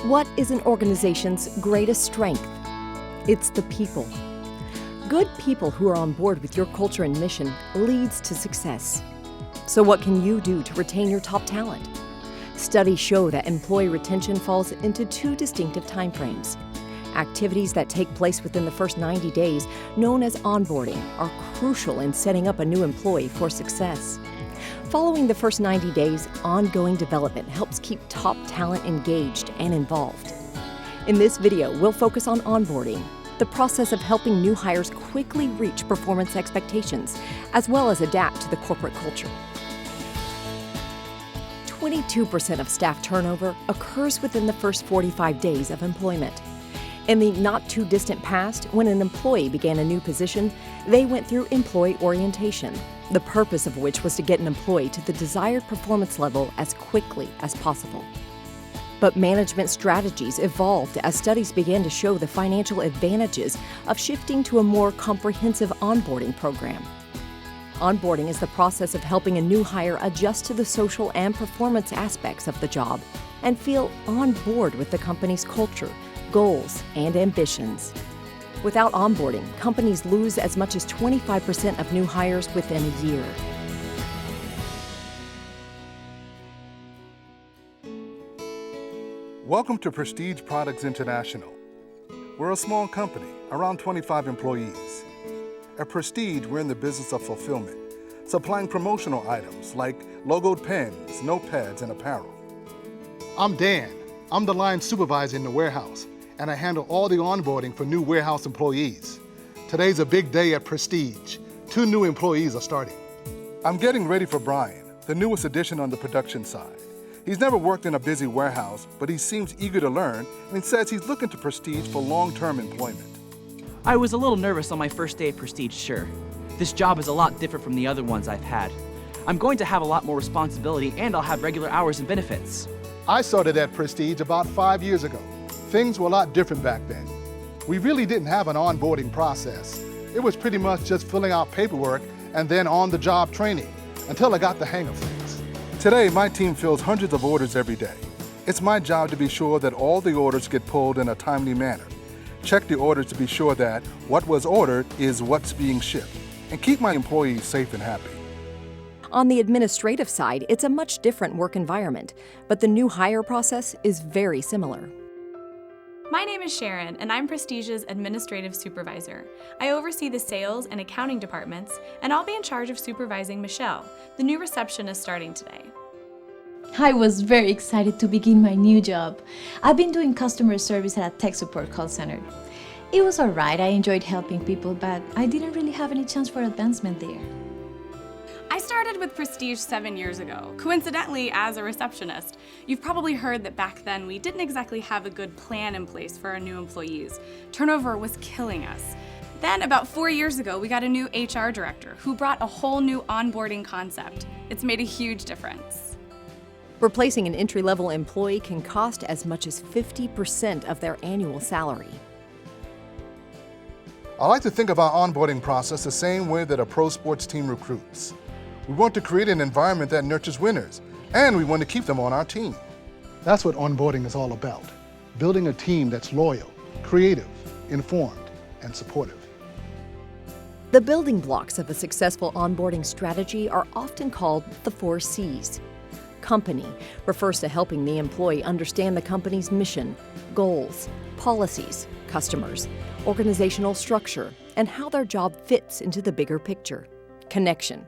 What is an organization's greatest strength? It's the people. Good people who are on board with your culture and mission leads to success. So what can you do to retain your top talent? Studies show that employee retention falls into two distinctive timeframes. Activities that take place within the first 90 days, known as onboarding, are crucial in setting up a new employee for success. Following the first 90 days, ongoing development helps keep top talent engaged and involved. In this video, we'll focus on onboarding, the process of helping new hires quickly reach performance expectations, as well as adapt to the corporate culture. 22% of staff turnover occurs within the first 45 days of employment. In the not-too-distant past, when an employee began a new position, they went through employee orientation, the purpose of which was to get an employee to the desired performance level as quickly as possible. But management strategies evolved as studies began to show the financial advantages of shifting to a more comprehensive onboarding program. Onboarding is the process of helping a new hire adjust to the social and performance aspects of the job and feel on board with the company's culture, goals, and ambitions. Without onboarding, companies lose as much as 25% of new hires within a year. Welcome to Prestige Products International. We're a small company, around 25 employees. At Prestige, we're in the business of fulfillment, supplying promotional items like logoed pens, notepads, and apparel. I'm Dan. I'm the line supervisor in the warehouse, and I handle all the onboarding for new warehouse employees. Today's a big day at Prestige. 2 new employees are starting. I'm getting ready for Brian, the newest addition on the production side. He's never worked in a busy warehouse, but he seems eager to learn, and he says he's looking to Prestige for long-term employment. I was a little nervous on my first day at Prestige, sure. This job is a lot different from the other ones I've had. I'm going to have a lot more responsibility, and I'll have regular hours and benefits. I started at Prestige about 5 years ago. Things were a lot different back then. We really didn't have an onboarding process. It was pretty much just filling out paperwork and then on-the-job training until I got the hang of things. Today, my team fills hundreds of orders every day. It's my job to be sure that all the orders get pulled in a timely manner. Check the orders to be sure that what was ordered is what's being shipped, and keep my employees safe and happy. On the administrative side, it's a much different work environment, but the new hire process is very similar. My name is Sharon, and I'm Prestige's administrative supervisor. I oversee the sales and accounting departments, and I'll be in charge of supervising Michelle, the new receptionist starting today. I was very excited to begin my new job. I've been doing customer service at a tech support call center. It was alright, I enjoyed helping people, but I didn't really have any chance for advancement there. I started with Prestige 7 years ago, coincidentally as a receptionist. You've probably heard that back then we didn't exactly have a good plan in place for our new employees. Turnover was killing us. Then about 4 years ago, we got a new HR director who brought a whole new onboarding concept. It's made a huge difference. Replacing an entry-level employee can cost as much as 50% of their annual salary. I like to think of our onboarding process the same way that a pro sports team recruits. We want to create an environment that nurtures winners, and we want to keep them on our team. That's what onboarding is all about. Building a team that's loyal, creative, informed, and supportive. The building blocks of a successful onboarding strategy are often called the 4 C's. Company refers to helping the employee understand the company's mission, goals, policies, customers, organizational structure, and how their job fits into the bigger picture. Connection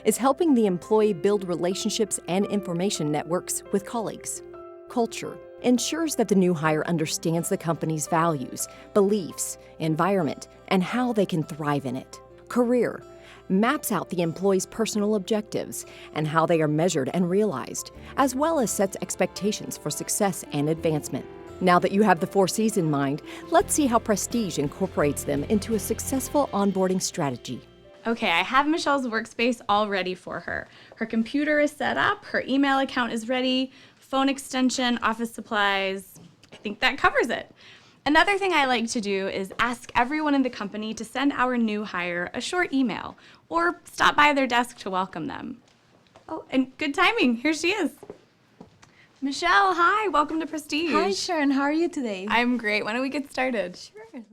is helping the employee build relationships and information networks with colleagues. Culture ensures that the new hire understands the company's values, beliefs, environment, and how they can thrive in it. Career maps out the employee's personal objectives and how they are measured and realized, as well as sets expectations for success and advancement. Now that you have the 4 C's in mind, let's see how Prestige incorporates them into a successful onboarding strategy. Okay, I have Michelle's workspace all ready for her. Her computer is set up, her email account is ready, phone extension, office supplies. I think that covers it. Another thing I like to do is ask everyone in the company to send our new hire a short email or stop by their desk to welcome them. Oh, and good timing, here she is. Michelle, hi, welcome to Prestige. Hi, Sharon. How are you today? I'm great. Why don't we get started? Sure.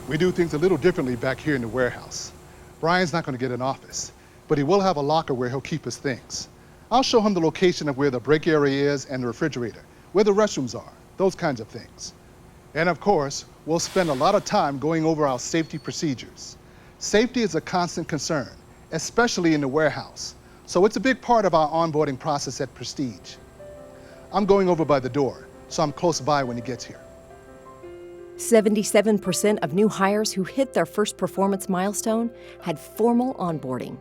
We do things a little differently back here in the warehouse. Brian's not going to get an office, but he will have a locker where he'll keep his things. I'll show him the location of where the break area is and the refrigerator, where the restrooms are, those kinds of things. And of course, we'll spend a lot of time going over our safety procedures. Safety is a constant concern, especially in the warehouse. So it's a big part of our onboarding process at Prestige. I'm going over by the door, so I'm close by when he gets here. 77% of new hires who hit their first performance milestone had formal onboarding.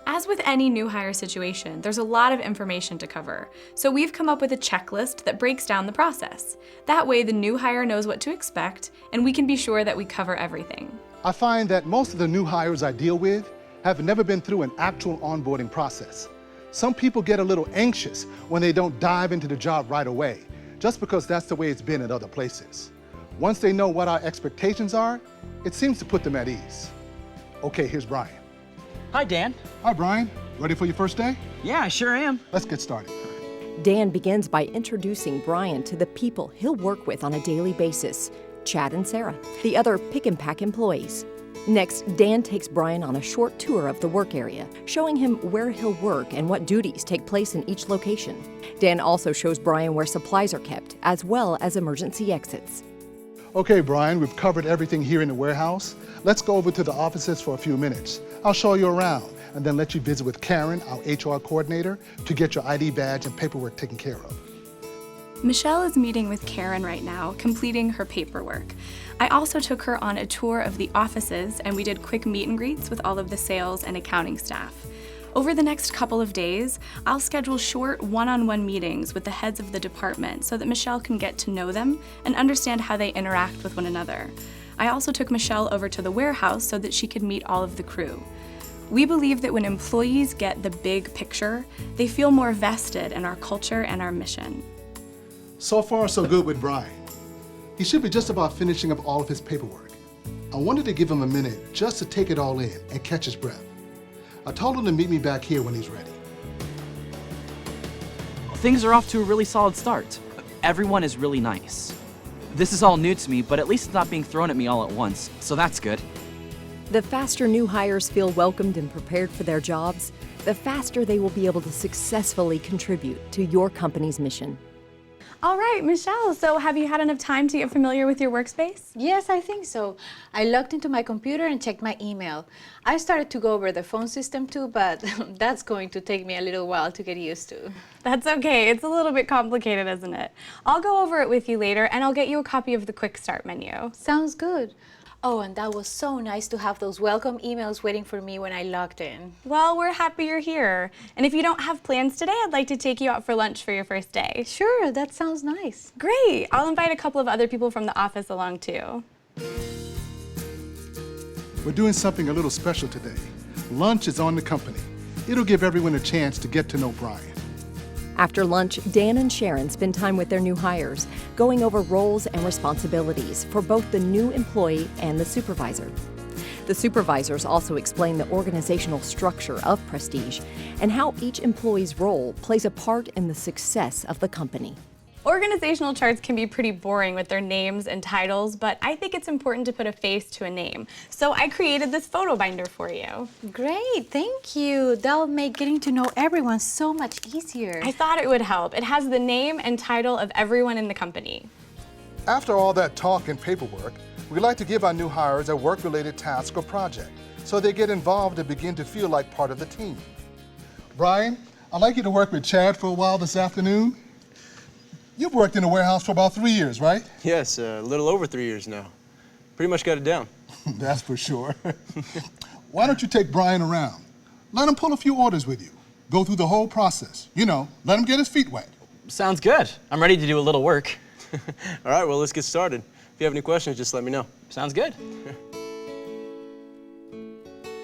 As with any new hire situation, there's a lot of information to cover. So we've come up with a checklist that breaks down the process. That way the new hire knows what to expect, and we can be sure that we cover everything. I find that most of the new hires I deal with have never been through an actual onboarding process. Some people get a little anxious when they don't dive into the job right away, just because that's the way it's been at other places. Once they know what our expectations are, it seems to put them at ease. Okay, here's Brian. Hi, Dan. Hi, Brian. Ready for your first day? Yeah, I sure am. Let's get started. Dan begins by introducing Brian to the people he'll work with on a daily basis, Chad and Sarah, the other pick and pack employees. Next, Dan takes Brian on a short tour of the work area, showing him where he'll work and what duties take place in each location. Dan also shows Brian where supplies are kept, as well as emergency exits. Okay, Brian, we've covered everything here in the warehouse. Let's go over to the offices for a few minutes. I'll show you around and then let you visit with Karen, our HR coordinator, to get your ID badge and paperwork taken care of. Michelle is meeting with Karen right now, completing her paperwork. I also took her on a tour of the offices, and we did quick meet and greets with all of the sales and accounting staff. Over the next couple of days, I'll schedule short one-on-one meetings with the heads of the department so that Michelle can get to know them and understand how they interact with one another. I also took Michelle over to the warehouse so that she could meet all of the crew. We believe that when employees get the big picture, they feel more vested in our culture and our mission. So far, so good with Brian. He should be just about finishing up all of his paperwork. I wanted to give him a minute just to take it all in and catch his breath. I told him to meet me back here when he's ready. Things are off to a really solid start. Everyone is really nice. This is all new to me, but at least it's not being thrown at me all at once, so that's good. The faster new hires feel welcomed and prepared for their jobs, the faster they will be able to successfully contribute to your company's mission. All right, Michelle, so have you had enough time to get familiar with your workspace? Yes, I think so. I logged into my computer and checked my email. I started to go over the phone system too, but that's going to take me a little while to get used to. That's okay. It's a little bit complicated, isn't it? I'll go over it with you later, and I'll get you a copy of the Quick Start menu. Sounds good. Oh, and that was so nice to have those welcome emails waiting for me when I logged in. Well, we're happy you're here. And if you don't have plans today, I'd like to take you out for lunch for your first day. Sure, that sounds nice. Great. I'll invite a couple of other people from the office along too. We're doing something a little special today. Lunch is on the company. It'll give everyone a chance to get to know Brian. After lunch, Dan and Sharon spend time with their new hires, going over roles and responsibilities for both the new employee and the supervisor. The supervisors also explain the organizational structure of Prestige and how each employee's role plays a part in the success of the company. Organizational charts can be pretty boring with their names and titles, but I think it's important to put a face to a name. So I created this photo binder for you. Great, thank you. That'll make getting to know everyone so much easier. I thought it would help. It has the name and title of everyone in the company. After all that talk and paperwork, we like to give our new hires a work-related task or project so they get involved and begin to feel like part of the team. Brian, I'd like you to work with Chad for a while this afternoon. You've worked in a warehouse for about 3 years, right? Yes, a little over 3 years now. Pretty much got it down. That's for sure. Why don't you take Brian around? Let him pull a few orders with you. Go through the whole process. You know, let him get his feet wet. Sounds good. I'm ready to do a little work. All right, well, let's get started. If you have any questions, just let me know. Sounds good.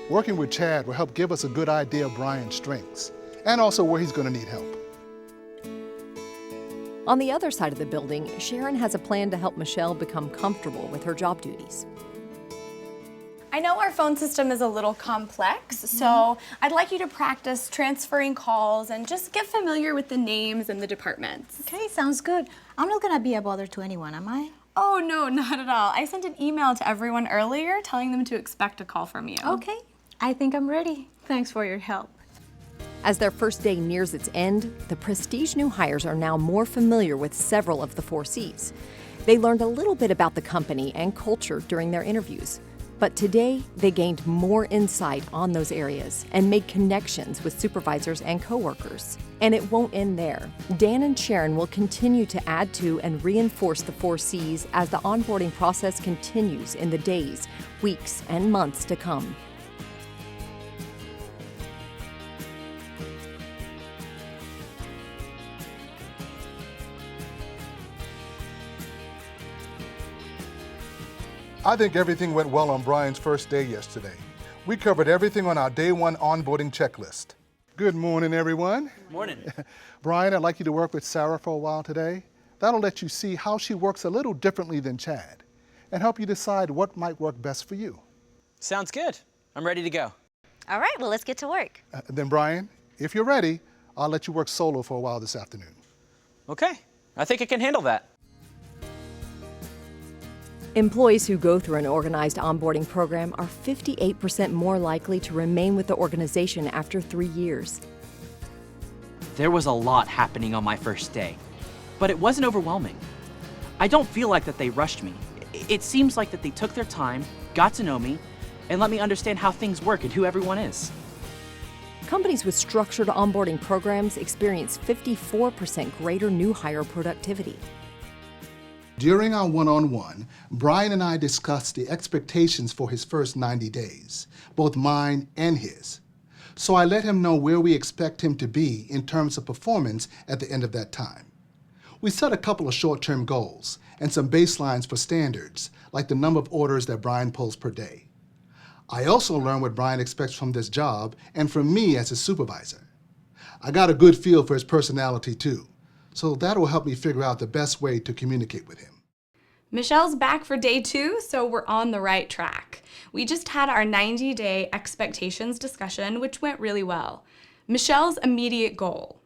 Working with Chad will help give us a good idea of Brian's strengths and also where he's going to need help. On the other side of the building, Sharon has a plan to help Michelle become comfortable with her job duties. I know our phone system is a little complex, so I'd like you to practice transferring calls and just get familiar with the names and the departments. Okay, sounds good. I'm not gonna be a bother to anyone, am I? Oh, no, not at all. I sent an email to everyone earlier telling them to expect a call from you. Okay, I think I'm ready. Thanks for your help. As their first day nears its end, the Prestige new hires are now more familiar with several of the 4 C's. They learned a little bit about the company and culture during their interviews. But today, they gained more insight on those areas and made connections with supervisors and coworkers. And it won't end there. Dan and Sharon will continue to add to and reinforce the 4 C's as the onboarding process continues in the days, weeks, and months to come. I think everything went well on Brian's first day yesterday. We covered everything on our day 1 onboarding checklist. Good morning, everyone. Morning. Brian, I'd like you to work with Sarah for a while today. That'll let you see how she works a little differently than Chad and help you decide what might work best for you. Sounds good. I'm ready to go. All right, well, let's get to work. Then Brian, if you're ready, I'll let you work solo for a while this afternoon. Okay, I think I can handle that. Employees who go through an organized onboarding program are 58% more likely to remain with the organization after 3 years. There was a lot happening on my first day, but it wasn't overwhelming. I don't feel like that they rushed me. It seems like that they took their time, got to know me, and let me understand how things work and who everyone is. Companies with structured onboarding programs experience 54% greater new hire productivity. During our one-on-one, Brian and I discussed the expectations for his first 90 days, both mine and his. So I let him know where we expect him to be in terms of performance at the end of that time. We set a couple of short-term goals and some baselines for standards, like the number of orders that Brian pulls per day. I also learned what Brian expects from this job and from me as his supervisor. I got a good feel for his personality too, so that'll help me figure out the best way to communicate with him. Michelle's back for day 2, so we're on the right track. We just had our 90-day expectations discussion, which went really well. Michelle's immediate goal: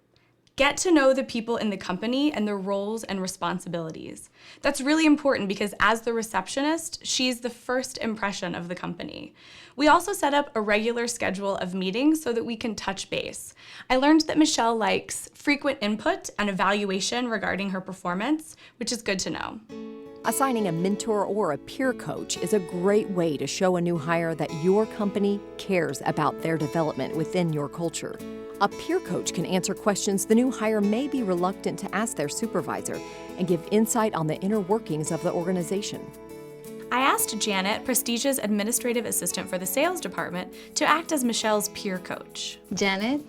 get to know the people in the company and their roles and responsibilities. That's really important because as the receptionist, she's the first impression of the company. We also set up a regular schedule of meetings so that we can touch base. I learned that Michelle likes frequent input and evaluation regarding her performance, which is good to know. Assigning a mentor or a peer coach is a great way to show a new hire that your company cares about their development within your culture. A peer coach can answer questions the new hire may be reluctant to ask their supervisor and give insight on the inner workings of the organization. I asked Janet, Prestige's administrative assistant for the sales department, to act as Michelle's peer coach. Janet?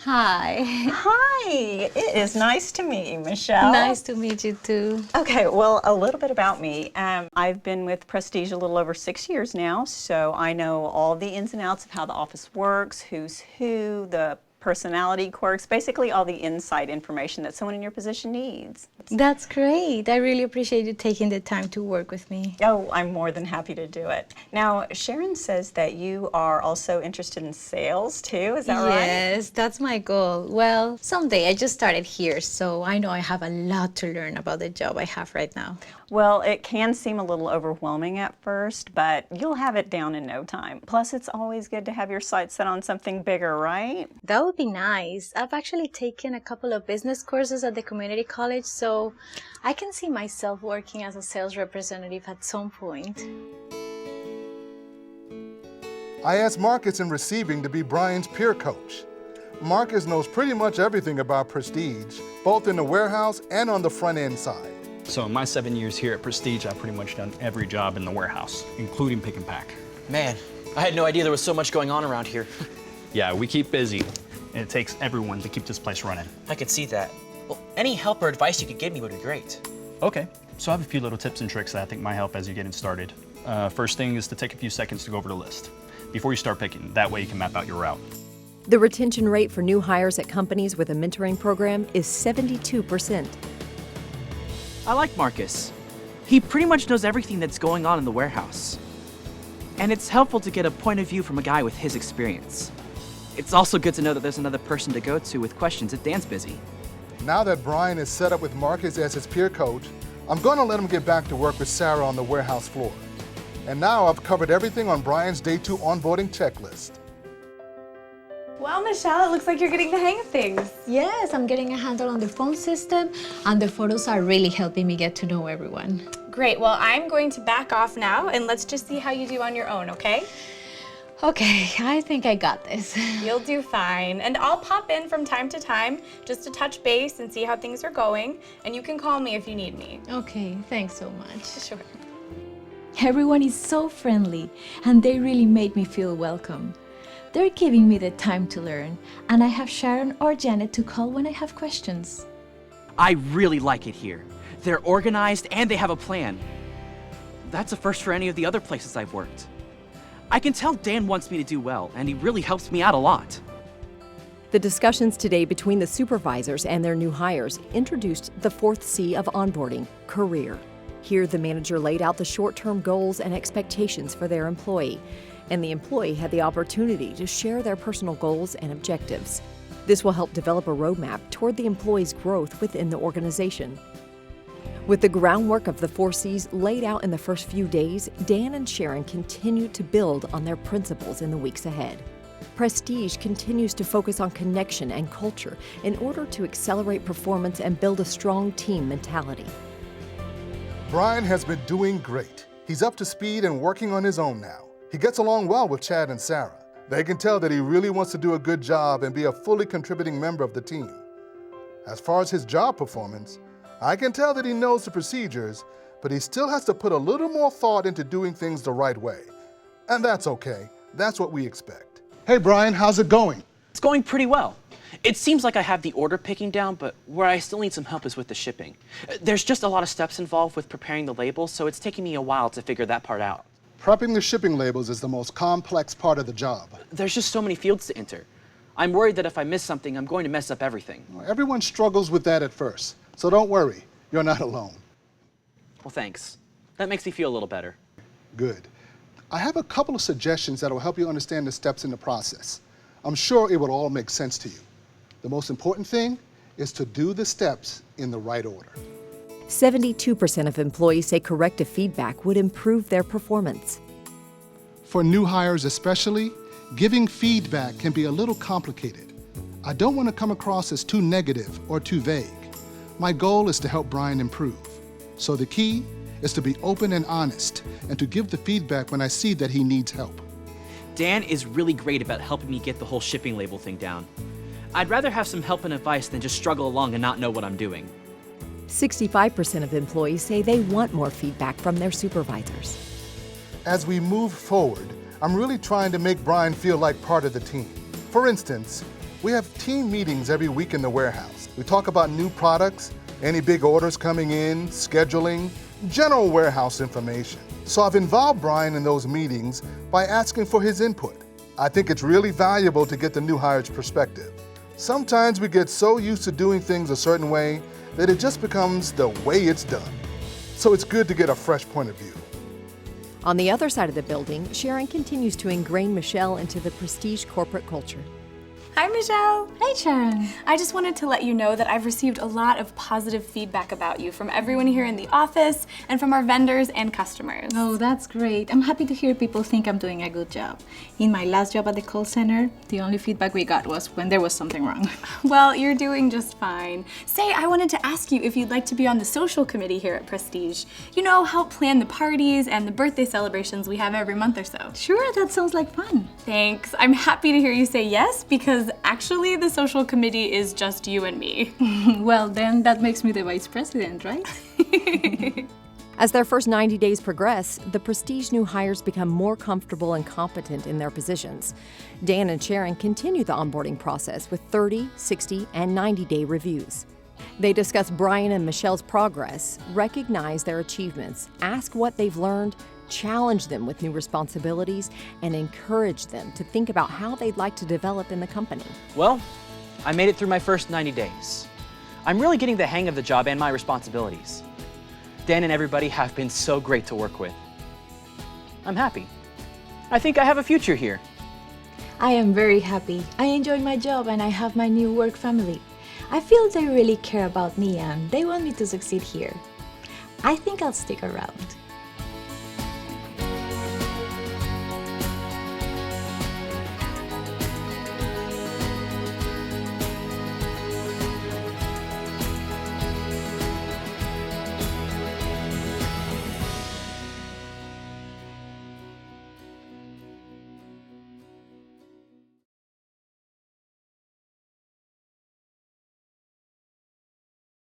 Hi. Hi, it is nice to meet you, Michelle. Nice to meet you too. Okay, well, a little bit about me. I've been with Prestige a little over 6 years now, so I know all the ins and outs of how the office works, who's who, the personality quirks, basically all the inside information that someone in your position needs. That's great. I really appreciate you taking the time to work with me. Oh, I'm more than happy to do it. Now, Sharon says that you are also interested in sales too, is that right? Yes, that's my goal. Well, someday. I just started here, so I know I have a lot to learn about the job I have right now. Well, it can seem a little overwhelming at first, but you'll have it down in no time. Plus, it's always good to have your sights set on something bigger, right? That would be nice. I've actually taken a couple of business courses at the community college, so I can see myself working as a sales representative at some point. I asked Marcus in receiving to be Brian's peer coach. Marcus knows pretty much everything about Prestige, both in the warehouse and on the front end side. So in my 7 years here at Prestige, I've pretty much done every job in the warehouse, including pick and pack. Man, I had no idea there was so much going on around here. Yeah, we keep busy, and it takes everyone to keep this place running. I could see that. Well, any help or advice you could give me would be great. Okay, so I have a few little tips and tricks that I think might help as you're getting started. First thing is to take a few seconds to go over the list before you start picking. That way you can map out your route. The retention rate for new hires at companies with a mentoring program is 72%. I like Marcus. He pretty much knows everything that's going on in the warehouse. And it's helpful to get a point of view from a guy with his experience. It's also good to know that there's another person to go to with questions if Dan's busy. Now that Brian is set up with Marcus as his peer coach, I'm going to let him get back to work with Sarah on the warehouse floor. And now I've covered everything on Brian's Day 2 onboarding checklist. Well, Michelle, it looks like you're getting the hang of things. Yes, I'm getting a handle on the phone system, and the photos are really helping me get to know everyone. Great, well, I'm going to back off now, and let's just see how you do on your own, okay? Okay, I think I got this. You'll do fine. And I'll pop in from time to time just to touch base and see how things are going, and you can call me if you need me. Okay, thanks so much. Sure. Everyone is so friendly, and they really made me feel welcome. They're giving me the time to learn, and I have Sharon or Janet to call when I have questions. I really like it here. They're organized and they have a plan. That's a first for any of the other places I've worked. I can tell Dan wants me to do well, and he really helps me out a lot. The discussions today between the supervisors and their new hires introduced the fourth C of onboarding, career. Here, the manager laid out the short-term goals and expectations for their employee, and the employee had the opportunity to share their personal goals and objectives. This will help develop a roadmap toward the employee's growth within the organization. With the groundwork of the 4 C's laid out in the first few days, Dan and Sharon continue to build on their principles in the weeks ahead. Prestige continues to focus on connection and culture in order to accelerate performance and build a strong team mentality. Brian has been doing great. He's up to speed and working on his own now. He gets along well with Chad and Sarah. They can tell that he really wants to do a good job and be a fully contributing member of the team. As far as his job performance, I can tell that he knows the procedures, but he still has to put a little more thought into doing things the right way. And that's okay. That's what we expect. Hey Brian, how's it going? It's going pretty well. It seems like I have the order picking down, but where I still need some help is with the shipping. There's just a lot of steps involved with preparing the labels, so it's taking me a while to figure that part out. Prepping the shipping labels is the most complex part of the job. There's just so many fields to enter. I'm worried that if I miss something, I'm going to mess up everything. Everyone struggles with that at first, so don't worry. You're not alone. Well, thanks. That makes me feel a little better. Good. I have a couple of suggestions that will help you understand the steps in the process. I'm sure it will all make sense to you. The most important thing is to do the steps in the right order. 72% of employees say corrective feedback would improve their performance. For new hires especially, giving feedback can be a little complicated. I don't want to come across as too negative or too vague. My goal is to help Brian improve. So the key is to be open and honest and to give the feedback when I see that he needs help. Dan is really great about helping me get the whole shipping label thing down. I'd rather have some help and advice than just struggle along and not know what I'm doing. 65% of employees say they want more feedback from their supervisors. As we move forward, I'm really trying to make Brian feel like part of the team. For instance, we have team meetings every week in the warehouse. We talk about new products, any big orders coming in, scheduling, general warehouse information. So I've involved Brian in those meetings by asking for his input. I think it's really valuable to get the new hire's perspective. Sometimes we get so used to doing things a certain way that it just becomes the way it's done. So it's good to get a fresh point of view. On the other side of the building, Sharon continues to ingrain Michelle into the Prestige corporate culture. Hi, Michelle. Hey, Sharon. I just wanted to let you know that I've received a lot of positive feedback about you from everyone here in the office and from our vendors and customers. Oh, that's great. I'm happy to hear people think I'm doing a good job. In my last job at the call center, the only feedback we got was when there was something wrong. Well, you're doing just fine. Say, I wanted to ask you if you'd like to be on the social committee here at Prestige. You know, help plan the parties and the birthday celebrations we have every month or so. Sure, that sounds like fun. Thanks. I'm happy to hear you say yes, because actually the social committee is just you and me. Well, then that makes me the vice president, right? As their first 90 days progress, the Prestige new hires become more comfortable and competent in their positions. Dan and Sharon continue the onboarding process with 30, 60, and 90-day reviews. They discuss Brian and Michelle's progress, recognize their achievements, ask what they've learned, challenge them with new responsibilities, and encourage them to think about how they'd like to develop in the company. Well, I made it through my first 90 days. I'm really getting the hang of the job and my responsibilities. Dan and everybody have been so great to work with. I'm happy. I think I have a future here. I am very happy. I enjoy my job and I have my new work family. I feel they really care about me and they want me to succeed here. I think I'll stick around.